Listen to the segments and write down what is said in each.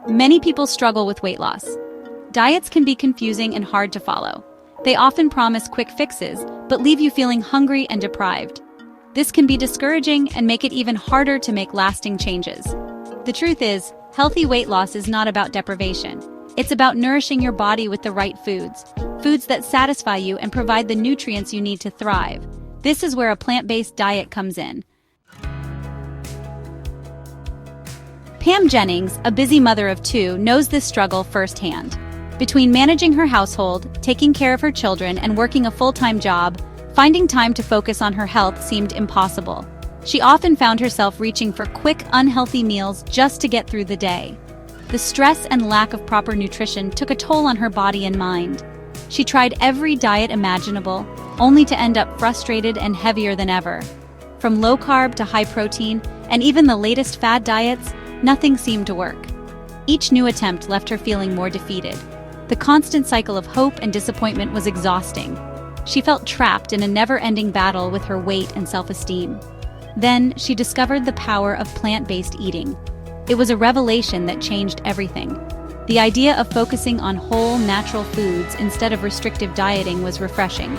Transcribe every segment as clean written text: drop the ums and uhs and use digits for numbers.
Many people struggle with weight loss. Diets can be confusing and hard to follow. They often promise quick fixes, but leave you feeling hungry and deprived. This can be discouraging and make it even harder to make lasting changes. The truth is, healthy weight loss is not about deprivation. It's about nourishing your body with the right foods, foods that satisfy you and provide the nutrients you need to thrive. This is where a plant-based diet comes in. Pam Jennings, a busy mother of two, knows this struggle firsthand. Between managing her household, taking care of her children, and working a full-time job, finding time to focus on her health seemed impossible. She often found herself reaching for quick, unhealthy meals just to get through the day. The stress and lack of proper nutrition took a toll on her body and mind. She tried every diet imaginable, only to end up frustrated and heavier than ever. From low-carb to high-protein, and even the latest fad diets, nothing seemed to work. Each new attempt left her feeling more defeated. The constant cycle of hope and disappointment was exhausting. She felt trapped in a never-ending battle with her weight and self-esteem. Then, she discovered the power of plant-based eating. It was a revelation that changed everything. The idea of focusing on whole, natural foods instead of restrictive dieting was refreshing.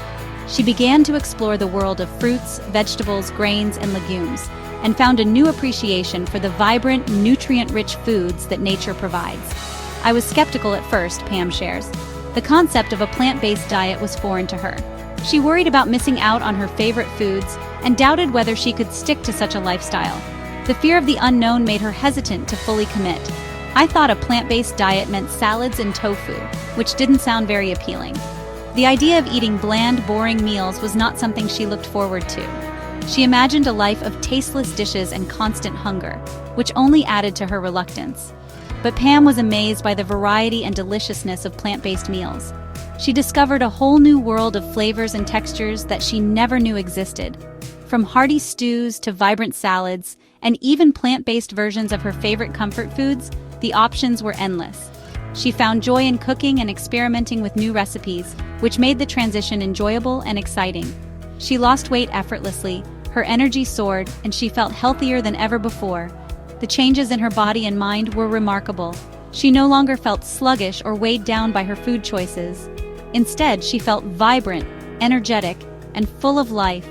She began to explore the world of fruits, vegetables, grains, and legumes, and found a new appreciation for the vibrant, nutrient-rich foods that nature provides. I was skeptical at first, Pam shares. The concept of a plant-based diet was foreign to her. She worried about missing out on her favorite foods and doubted whether she could stick to such a lifestyle. The fear of the unknown made her hesitant to fully commit. I thought a plant-based diet meant salads and tofu, which didn't sound very appealing. The idea of eating bland, boring meals was not something she looked forward to. She imagined a life of tasteless dishes and constant hunger, which only added to her reluctance. But Pam was amazed by the variety and deliciousness of plant-based meals. She discovered a whole new world of flavors and textures that she never knew existed. From hearty stews to vibrant salads, and even plant-based versions of her favorite comfort foods, the options were endless. She found joy in cooking and experimenting with new recipes, which made the transition enjoyable and exciting. She lost weight effortlessly, her energy soared, and she felt healthier than ever before. The changes in her body and mind were remarkable. She no longer felt sluggish or weighed down by her food choices. Instead, she felt vibrant, energetic, and full of life.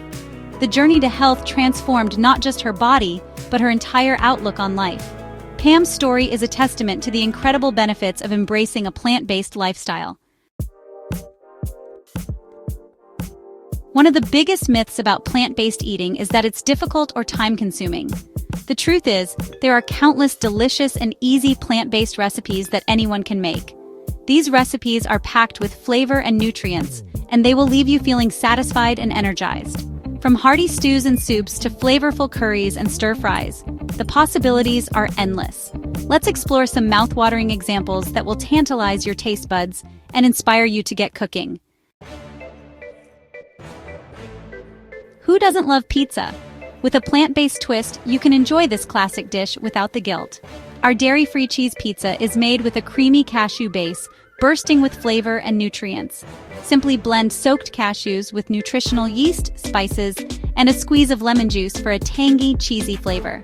The journey to health transformed not just her body, but her entire outlook on life. Pam's story is a testament to the incredible benefits of embracing a plant-based lifestyle. One of the biggest myths about plant-based eating is that it's difficult or time-consuming. The truth is, there are countless delicious and easy plant-based recipes that anyone can make. These recipes are packed with flavor and nutrients, and they will leave you feeling satisfied and energized. From hearty stews and soups to flavorful curries and stir-fries, the possibilities are endless. Let's explore some mouth-watering examples that will tantalize your taste buds and inspire you to get cooking. Who doesn't love pizza? With a plant-based twist, you can enjoy this classic dish without the guilt. Our dairy-free cheese pizza is made with a creamy cashew base, bursting with flavor and nutrients. Simply blend soaked cashews with nutritional yeast, spices, and a squeeze of lemon juice for a tangy, cheesy flavor.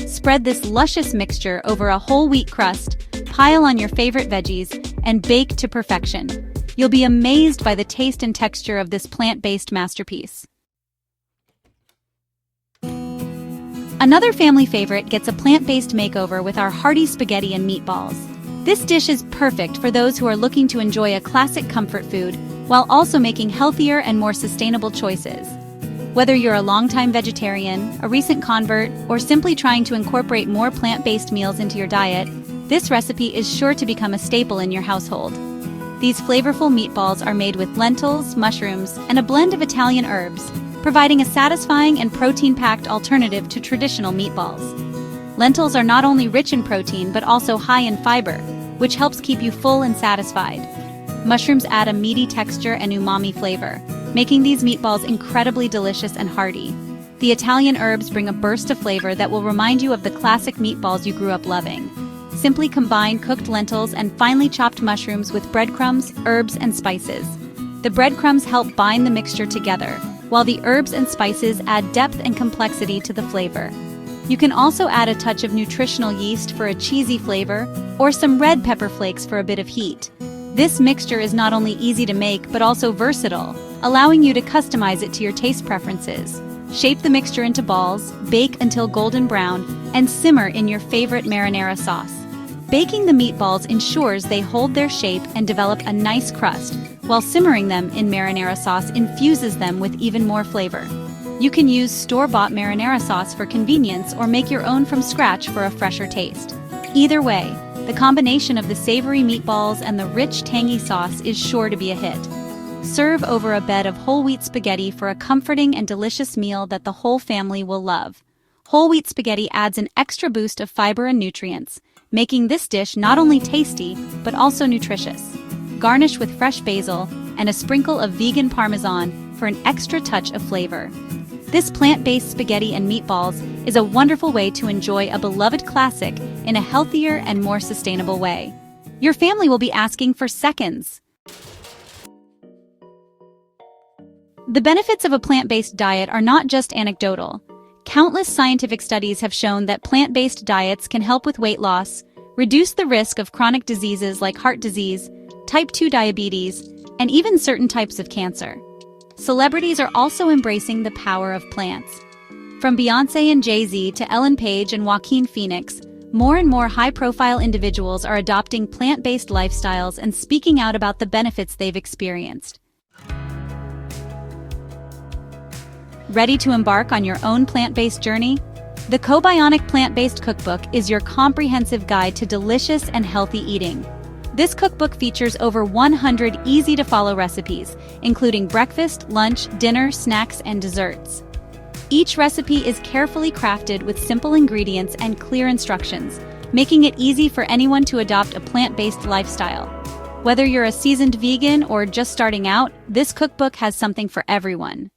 Spread this luscious mixture over a whole wheat crust, pile on your favorite veggies, and bake to perfection. You'll be amazed by the taste and texture of this plant-based masterpiece. Another family favorite gets a plant-based makeover with our hearty spaghetti and meatballs. This dish is perfect for those who are looking to enjoy a classic comfort food while also making healthier and more sustainable choices. Whether you're a longtime vegetarian, a recent convert, or simply trying to incorporate more plant-based meals into your diet, this recipe is sure to become a staple in your household. These flavorful meatballs are made with lentils, mushrooms, and a blend of Italian herbs, providing a satisfying and protein-packed alternative to traditional meatballs. Lentils are not only rich in protein but also high in fiber, which helps keep you full and satisfied. Mushrooms add a meaty texture and umami flavor, making these meatballs incredibly delicious and hearty. The Italian herbs bring a burst of flavor that will remind you of the classic meatballs you grew up loving. Simply combine cooked lentils and finely chopped mushrooms with breadcrumbs, herbs, and spices. The breadcrumbs help bind the mixture together, while the herbs and spices add depth and complexity to the flavor. You can also add a touch of nutritional yeast for a cheesy flavor, or some red pepper flakes for a bit of heat. This mixture is not only easy to make but also versatile, allowing you to customize it to your taste preferences. Shape the mixture into balls, bake until golden brown, and simmer in your favorite marinara sauce. Baking the meatballs ensures they hold their shape and develop a nice crust, while simmering them in marinara sauce infuses them with even more flavor. You can use store-bought marinara sauce for convenience or make your own from scratch for a fresher taste. Either way, the combination of the savory meatballs and the rich, tangy sauce is sure to be a hit. Serve over a bed of whole wheat spaghetti for a comforting and delicious meal that the whole family will love. Whole wheat spaghetti adds an extra boost of fiber and nutrients, making this dish not only tasty, but also nutritious. Garnish with fresh basil and a sprinkle of vegan parmesan for an extra touch of flavor. This plant-based spaghetti and meatballs is a wonderful way to enjoy a beloved classic in a healthier and more sustainable way. Your family will be asking for seconds. The benefits of a plant-based diet are not just anecdotal. Countless scientific studies have shown that plant-based diets can help with weight loss, reduce the risk of chronic diseases like heart disease, type 2 diabetes, and even certain types of cancer. Celebrities are also embracing the power of plants. From Beyoncé and Jay-Z to Ellen Page and Joaquin Phoenix, more and more high-profile individuals are adopting plant-based lifestyles and speaking out about the benefits they've experienced. Ready to embark on your own plant-based journey? The Cookbook Plant-Based Cookbook is your comprehensive guide to delicious and healthy eating. This cookbook features over 100 easy-to-follow recipes, including breakfast, lunch, dinner, snacks, and desserts. Each recipe is carefully crafted with simple ingredients and clear instructions, making it easy for anyone to adopt a plant-based lifestyle. Whether you're a seasoned vegan or just starting out, this cookbook has something for everyone.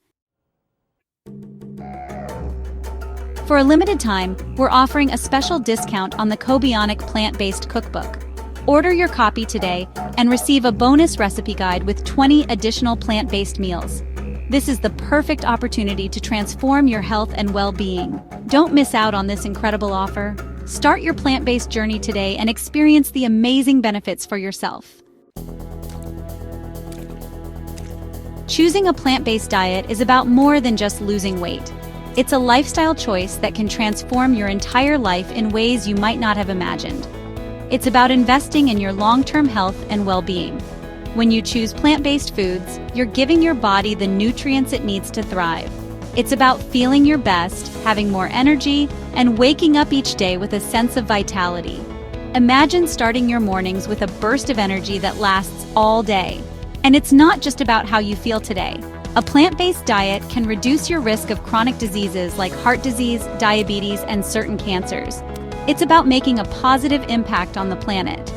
For a limited time, we're offering a special discount on the Cookbook Plant-Based Cookbook. Order your copy today and receive a bonus recipe guide with 20 additional plant-based meals. This is the perfect opportunity to transform your health and well-being. Don't miss out on this incredible offer. Start your plant-based journey today and experience the amazing benefits for yourself. Choosing a plant-based diet is about more than just losing weight. It's a lifestyle choice that can transform your entire life in ways you might not have imagined. It's about investing in your long-term health and well-being. When you choose plant-based foods, you're giving your body the nutrients it needs to thrive. It's about feeling your best, having more energy, and waking up each day with a sense of vitality. Imagine starting your mornings with a burst of energy that lasts all day. And it's not just about how you feel today. A plant-based diet can reduce your risk of chronic diseases like heart disease, diabetes, and certain cancers. It's about making a positive impact on the planet.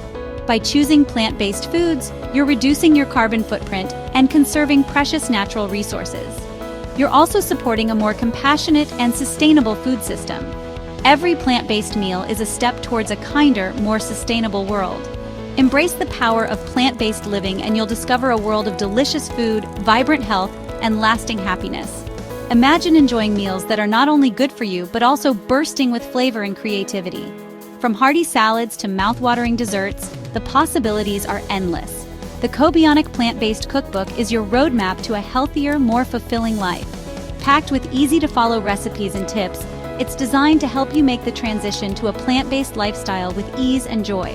By choosing plant-based foods, you're reducing your carbon footprint and conserving precious natural resources. You're also supporting a more compassionate and sustainable food system. Every plant-based meal is a step towards a kinder, more sustainable world. Embrace the power of plant-based living and you'll discover a world of delicious food, vibrant health, and lasting happiness. Imagine enjoying meals that are not only good for you, but also bursting with flavor and creativity. From hearty salads to mouth-watering desserts, the possibilities are endless. The Cookbook Plant-Based Cookbook is your roadmap to a healthier, more fulfilling life. Packed with easy-to-follow recipes and tips, it's designed to help you make the transition to a plant-based lifestyle with ease and joy.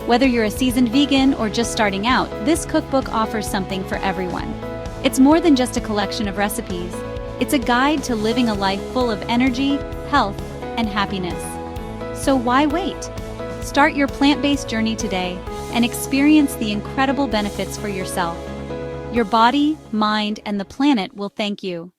Whether you're a seasoned vegan or just starting out, this cookbook offers something for everyone. It's more than just a collection of recipes. It's a guide to living a life full of energy, health, and happiness. So why wait? Start your plant-based journey today and experience the incredible benefits for yourself. Your body, mind, and the planet will thank you.